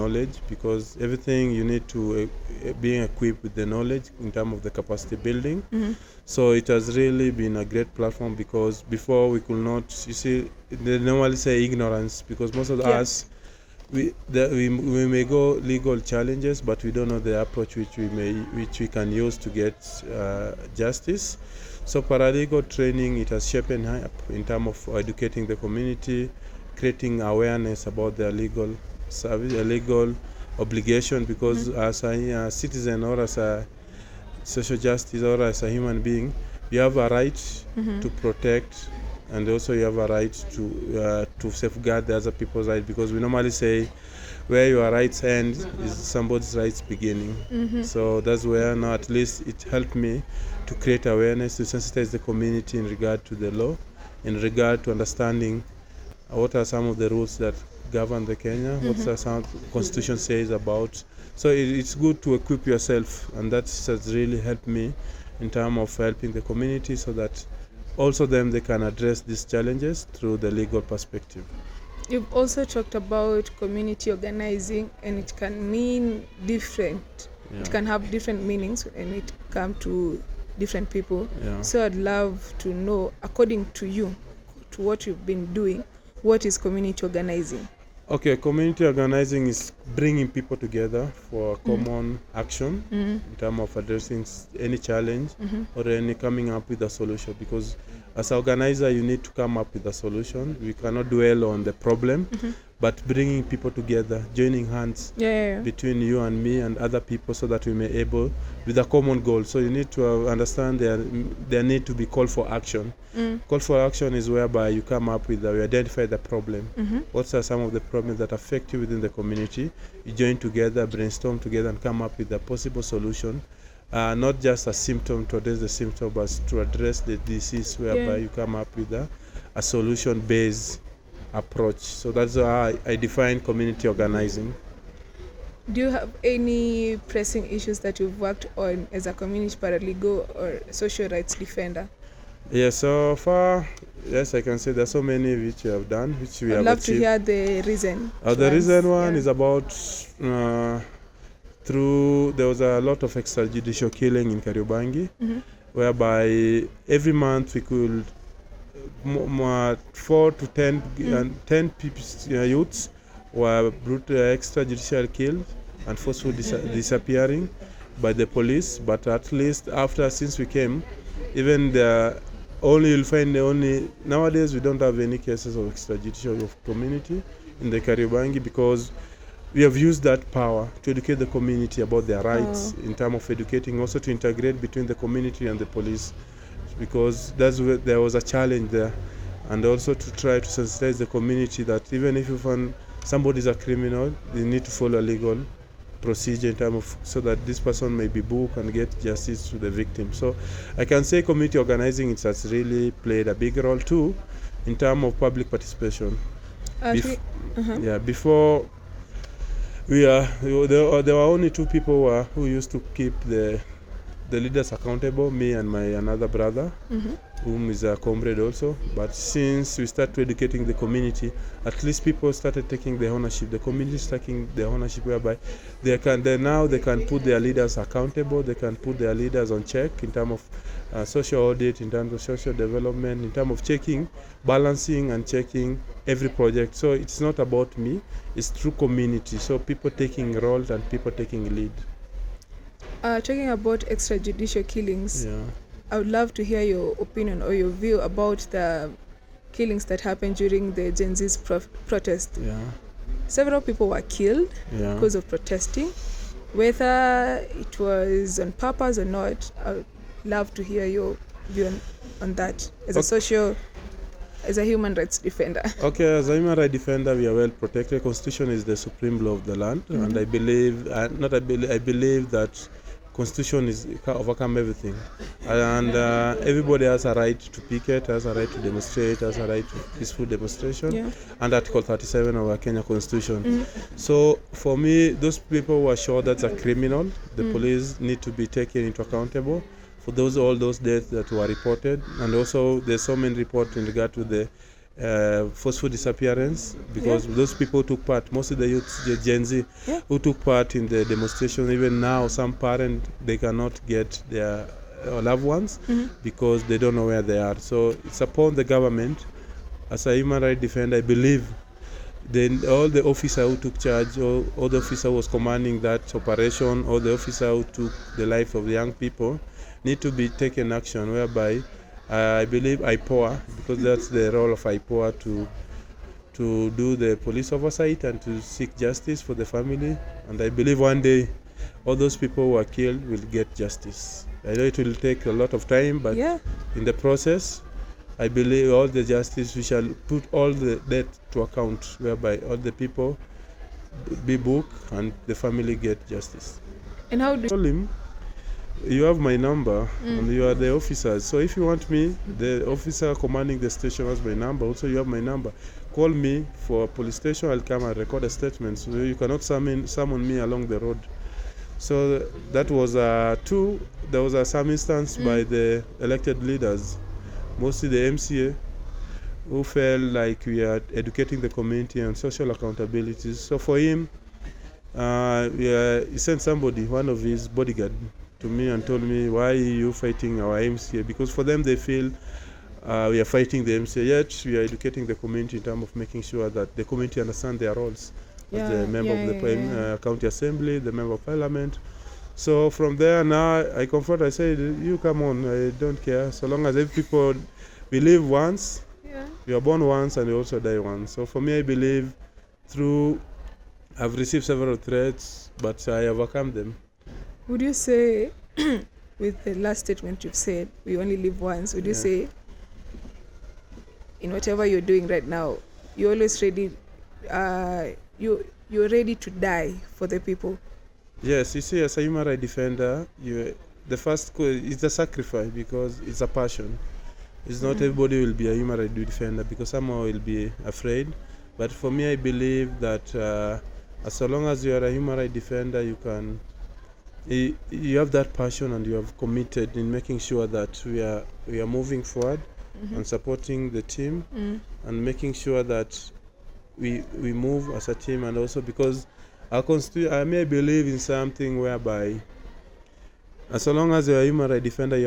knowledge, because everything you need to being equipped with the knowledge in terms of the capacity building. So it has really been a great platform, because before we could not, you see, they normally say ignorance, because most of us, we may go legal challenges, but we don't know the approach which we can use to get justice. So paralegal training, it has shaped up in terms of educating the community, creating awareness about their legal service, legal obligation, because as a citizen or as a social justice or as a human being, you have a right to protect, and also you have a right to safeguard the other people's rights, because we normally say where your rights end is somebody's rights beginning. So that's where now at least it helped me to create awareness, to sensitize the community in regard to the law, in regard to understanding what are some of the rules that govern the Kenya, what are some constitution says about. So it's good to equip yourself, and that has really helped me in terms of helping the community, so that also they can address these challenges through the legal perspective. You've also talked about community organizing, and it can mean different. It can have different meanings when it comes to different people. So I'd love to know, according to you, to what you've been doing, what is community organizing? Okay, community organizing is bringing people together for common action in terms of addressing any challenge or any coming up with a solution, because as an organizer you need to come up with a solution. We cannot dwell on the problem, but bringing people together, joining hands between you and me and other people, so that we may able with a common goal. So you need to understand there need to be call for action. Call for action is whereby you come up with, you identify the problem. What are some of the problems that affect you within the community? You join together, brainstorm together, and come up with a possible solution. Not just a symptom to address the symptom, but to address the disease, whereby you come up with a solution-based approach. So that's how I define community organizing. Do you have any pressing issues that you've worked on as a community paralegal or social rights defender? Yes, so far, yes, I can say there's so many which we have done, which we have I'd love achieved. to hear the reason. The reason one is about there was a lot of extrajudicial killing in Kariobangi, whereby every month we could 4 to 10 youths were extrajudicially killed and forcefully disappearing by the police. But at least since we came, even you'll find nowadays we don't have any cases of extrajudicial of community in the Kariobangi, because we have used that power to educate the community about their rights, in terms of educating, also to integrate between the community and the police, because that's where there was a challenge there, and also to try to sensitize the community that even if you find somebody is a criminal, they need to follow a legal procedure in terms of, so that this person may be booked and get justice to the victim. So I can say community organizing, it has really played a big role too in terms of public participation. Before there were only two people who used to keep the leaders accountable, me and my another brother, whom is a comrade also. But since we started educating the community, at least people started taking the ownership. The community is taking the ownership, whereby they can put their leaders accountable. They can put their leaders on check in terms of social audit, in terms of social development, in terms of checking, balancing and checking every project. So it's not about me, it's through community. So people taking roles and people taking lead. Talking about extrajudicial killings, I would love to hear your opinion or your view about the killings that happened during the Gen Z's protest. Several people were killed because of protesting. Whether it was on purpose or not, I would love to hear your view on that as a human rights defender. Okay, as a human rights defender, we are well protected. Constitution is the supreme law of the land, and I believe that Constitution can overcome everything, and everybody has a right to picket, has a right to demonstrate, has a right to peaceful demonstration, and Article 37 of our Kenya Constitution. So for me, those people who are sure that's a criminal, the police need to be taken into accountable for all those deaths that were reported, and also there's so many reports in regard to the forceful disappearance, because those people took part, mostly the youth, the Gen Z, who took part in the demonstration. Even now, some parents, they cannot get their loved ones because they don't know where they are. So it's upon the government. As a human rights defender, I believe then all the officer who took charge, all the officer who was commanding that operation, all the officer who took the life of the young people need to be taken action, whereby I believe IPOA, because that's the role of IPOA, to do the police oversight and to seek justice for the family. And I believe one day all those people who are killed will get justice. I know it will take a lot of time, but in the process, I believe all the justice, we shall put all the debt to account, whereby all the people be booked and the family get justice. And how do I told him, you have my number and you are the officers. So if you want me, the officer commanding the station has my number. Also, you have my number. Call me for a police station. I'll come and record a statement. So you cannot summon me along the road. So that was two. There was some instance by the elected leaders, mostly the MCA, who felt like we are educating the community on social accountability. So for him, he sent somebody, one of his bodyguard, to me and told me, why are you fighting our MCA? Because for them, they feel we are fighting the MCA, yet we are educating the community in terms of making sure that the community understand their roles as the member of the county assembly, the member of parliament. So from there, now I comfort, I said, you come on, I don't care. So long as every people, we live once, we are born once, and we also die once. So for me, I believe I've received several threats, but I overcome them. Would you say, with the last statement you've said, we only live once, would you say, in whatever you're doing right now, you're always ready, you're ready to die for the people? Yes, you see, as a human rights defender, the first is a sacrifice, because it's a passion. It's not everybody will be a human rights defender, because someone will be afraid. But for me, I believe that as long as you are a human rights defender, you have that passion, and you have committed in making sure that we are moving forward and supporting the team and making sure that we move as a team. And also because I may believe in something whereby as long as you're a human rights defender, you have